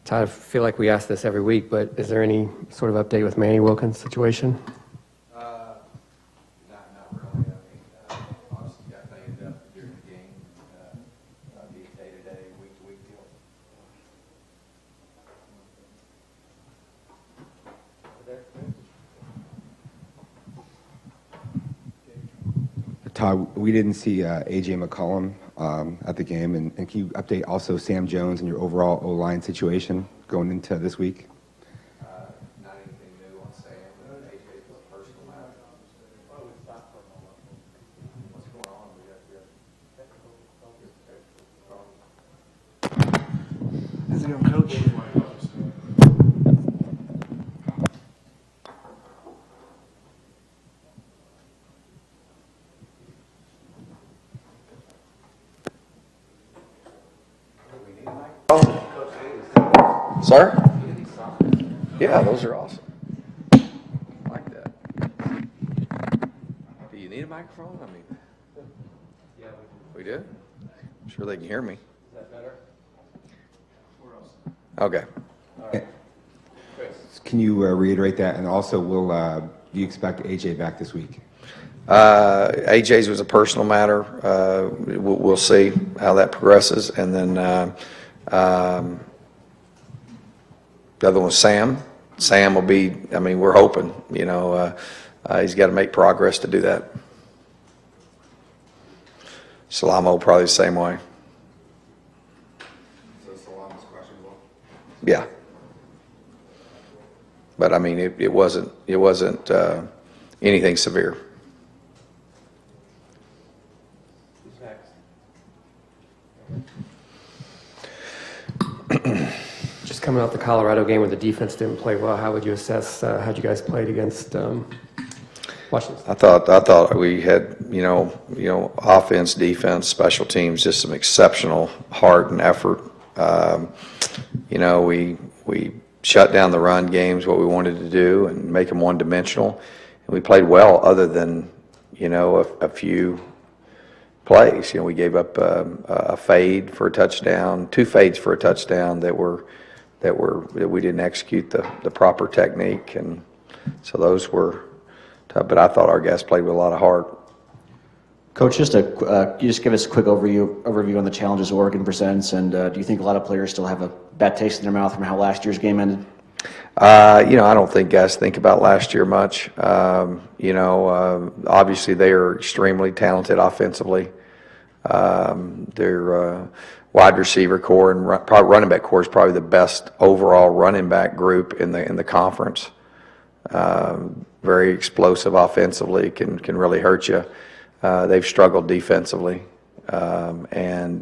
Todd, I feel like we ask this every week, but is there any sort of update with Manny Wilkins' situation? Not really. I mean, obviously got banged up during the game. Be a day-to-day, week-to-week deal. Todd, we didn't see A.J. McCollum at the game, and can you update also Sam Jones and your overall O-line situation going into this week? Not anything new on Sam. AJ's a personal matter. What's going on? We got technical. How's it going, Coach? Sir? Yeah, those are awesome. I like that. Do you need a microphone? I mean, yeah, we do. I'm sure they can hear me. Is that better? Okay. Can you reiterate that? And also, do you expect AJ back this week? AJ's was a personal matter. We'll see how that progresses. And then the other one's Sam. Sam will be, I mean, we're hoping, he's got to make progress to do that. Salamo probably the same way. So Salamo's questionable? Yeah. But I mean, it wasn't anything severe. Who's next? Just coming off the Colorado game where the defense didn't play well, how would you assess how you guys played against Washington? I thought we had, offense, defense, special teams, just some exceptional heart and effort. We shut down the run games, what we wanted to do, and make them one-dimensional. And we played well other than, a few plays. We gave up a fade for a touchdown, 2 fades for a touchdown that we didn't execute the proper technique, and so those were tough. But I thought our guys played with a lot of heart. Coach, you just give us a quick overview on the challenges Oregon presents, and do you think a lot of players still have a bad taste in their mouth from how last year's game ended? I don't think guys think about last year much. Obviously they are extremely talented offensively. Their wide receiver core and running back core is probably the best overall running back group in the conference. Very explosive offensively, can really hurt you. They've struggled defensively, and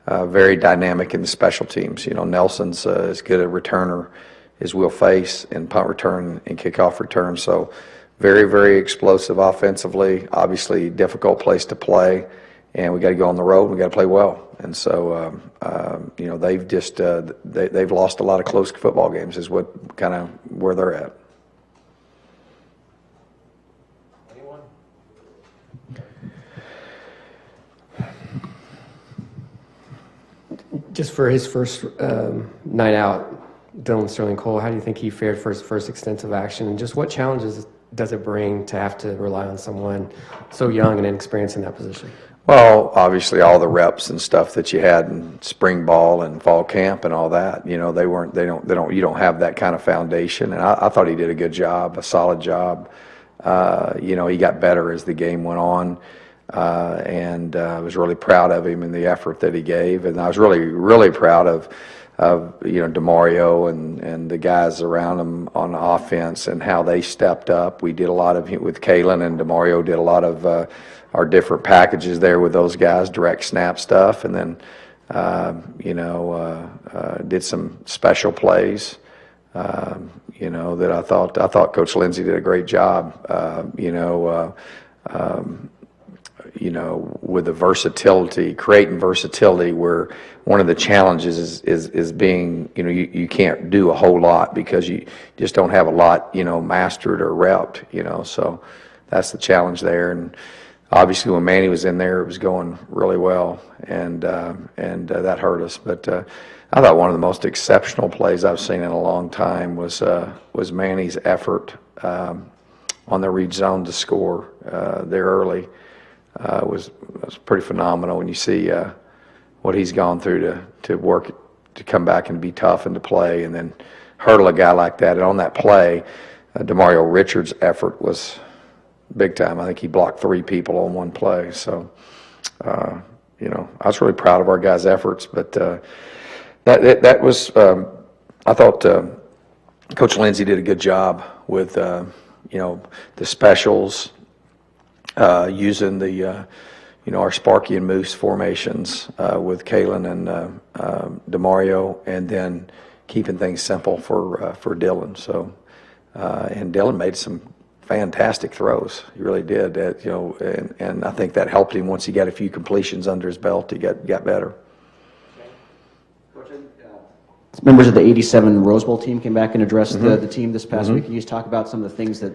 very dynamic in the special teams. Nelson's as good a returner as we'll face in punt return and kickoff return. So very, very explosive offensively. Obviously, difficult place to play, and we got to go on the road. We got to play well. And so, they've just they've lost a lot of close football games. Is what kind of where they're at. Anyone? Just for his first night out, Dylan Sterling Cole, how do you think he fared for his first extensive action? And just what challenges does it bring to have to rely on someone so young and inexperienced in that position? Well, obviously all the reps and stuff that you had in spring ball and fall camp and all that, you don't have that kind of foundation. And I thought he did a good job, a solid job. He got better as the game went on. And I was really proud of him and the effort that he gave. And I was really, really proud of DeMario and the guys around him on the offense and how they stepped up. We did a lot of, with Kalen and DeMario did a lot of our different packages there with those guys, direct snap stuff, and then, did some special plays, that I thought Coach Lindsey did a great job, with the versatility, creating versatility, where one of the challenges is being, you can't do a whole lot because you just don't have a lot, mastered or repped, so that's the challenge there. And obviously when Manny was in there, it was going really well, and that hurt us. But I thought one of the most exceptional plays I've seen in a long time was Manny's effort on the read zone to score there early. Was pretty phenomenal when you see what he's gone through to work to come back and be tough and to play, and then hurdle a guy like that. And on that play, DeMario Richards' effort was big time. I think he blocked 3 people on one play. So, I was really proud of our guys' efforts. But that was, I thought Coach Lindsey did a good job with, the specials, using the, our Sparky and Moose formations with Kalen and DeMario, and then keeping things simple for Dylan. So, and Dylan made some fantastic throws. He really did. And I think that helped him once he got a few completions under his belt. He got better. Members of the '87 Rose Bowl team came back and addressed the team this past week. Can you just talk about some of the things that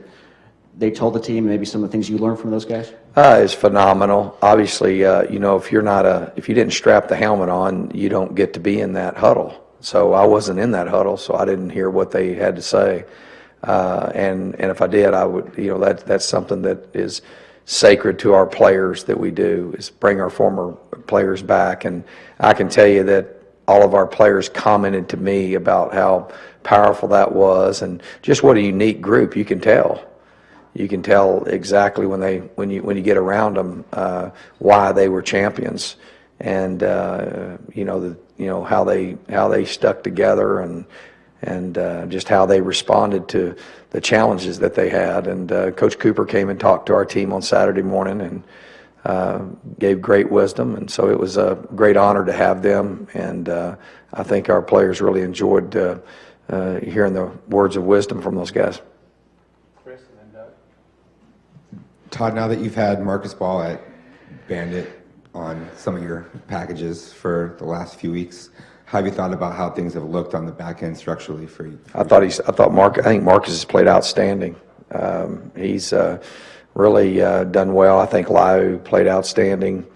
they told the team, maybe some of the things you learned from those guys? It's phenomenal. Obviously, if you didn't strap the helmet on, you don't get to be in that huddle. So I wasn't in that huddle, so I didn't hear what they had to say. And if I did, I would, that's something that is sacred to our players that we do, is bring our former players back. And I can tell you that all of our players commented to me about how powerful that was, and just what a unique group. You can tell. You can tell exactly when you get around them why they were champions, and how they stuck together, and just how they responded to the challenges that they had. And Coach Cooper came and talked to our team on Saturday morning and gave great wisdom, and so it was a great honor to have them. And I think our players really enjoyed hearing the words of wisdom from those guys. Chris and then Doug. Todd, now that you've had Marcus Ball at Bandit on some of your packages for the last few weeks, how have you thought about how things have looked on the back end structurally for you? I think Marcus has played outstanding. He's really done well. I think Lau played outstanding.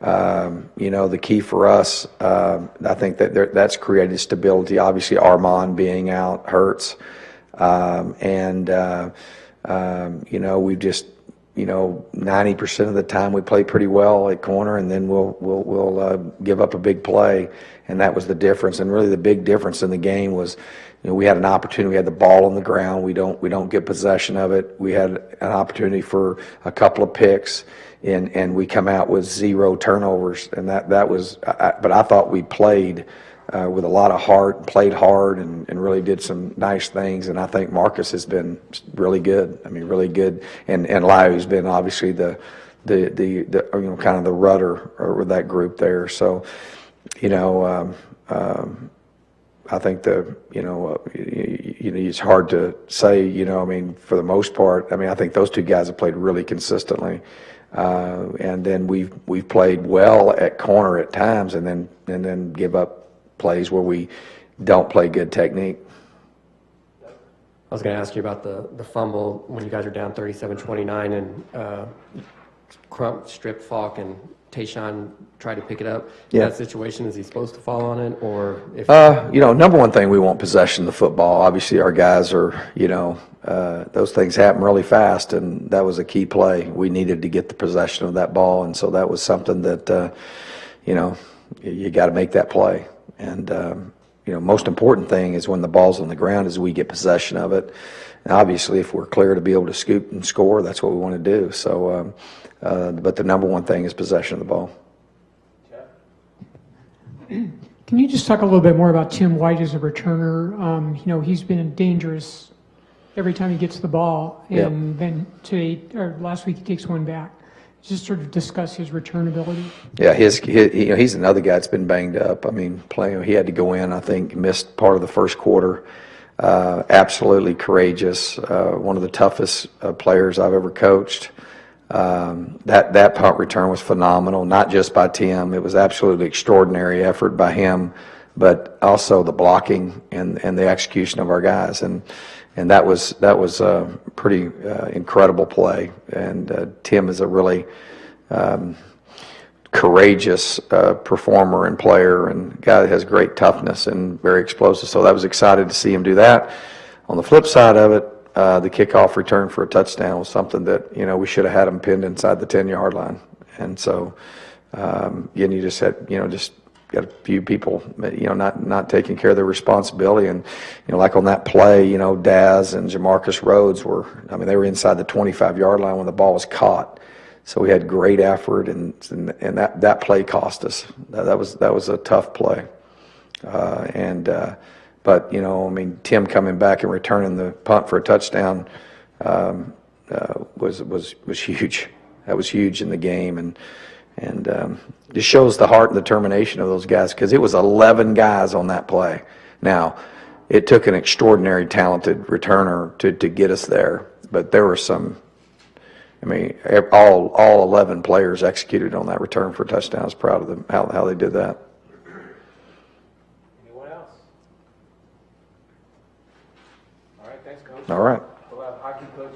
The key for us, I think that's created stability. Obviously, Armand being out hurts, we've just 90% of the time we play pretty well at corner, and then we'll give up a big play, and that was the difference. And really, the big difference in the game was, we had an opportunity. We had the ball on the ground. We don't get possession of it. We had an opportunity for a couple of picks, and we come out with 0 turnovers, and that was. But I thought we played with a lot of heart, played hard, and really did some nice things. And I think Marcus has been really good. I mean, really good. And Lau's been obviously the kind of the rudder with that group there. So, I think it's hard to say. For the most part, I think those two guys have played really consistently. And then we've played well at corner at times, and then give up plays where we don't play good technique. I was going to ask you about the fumble when you guys are down 37-29, and Crump stripped Falk and Tayshaun tried to pick it up. Yeah. In that situation, is he supposed to fall on it, or if? Number one thing, we want possession of the football. Obviously, our guys are, those things happen really fast, and that was a key play. We needed to get the possession of that ball, and so that was something that, you got to make that play. And, most important thing is when the ball's on the ground is we get possession of it. And obviously, if we're clear to be able to scoop and score, that's what we want to do. So, but the number one thing is possession of the ball. Can you just talk a little bit more about Tim White as a returner? He's been dangerous every time he gets the ball, and then last week he takes one back. Just sort of discuss his return ability. Yeah, he's another guy that's been banged up. He had to go in. I think missed part of the first quarter. Absolutely courageous. One of the toughest players I've ever coached. That punt return was phenomenal. Not just by Tim. It was absolutely extraordinary effort by him, but also the blocking and the execution of our guys. And that was a pretty incredible play. And Tim is a really courageous performer and player, and guy that has great toughness and very explosive. So I was excited to see him do that. On the flip side of it, the kickoff return for a touchdown was something that, we should have had him pinned inside the 10-yard line. And so, again, you just had, just got a few people, not taking care of their responsibility. And, like on that play, Daz and Jamarcus Rhodes they were inside the 25-yard line when the ball was caught. So we had great effort, and that play cost us. That was a tough play. But Tim coming back and returning the punt for a touchdown was huge. That was huge in the game, and just shows the heart and determination of those guys, because it was 11 guys on that play. Now, it took an extraordinary talented returner to get us there, but there were some. All 11 players executed on that return for a touchdown. I was proud of them, how they did that. Anyone else? All right, thanks, Coach. All right. We'll have hockey coach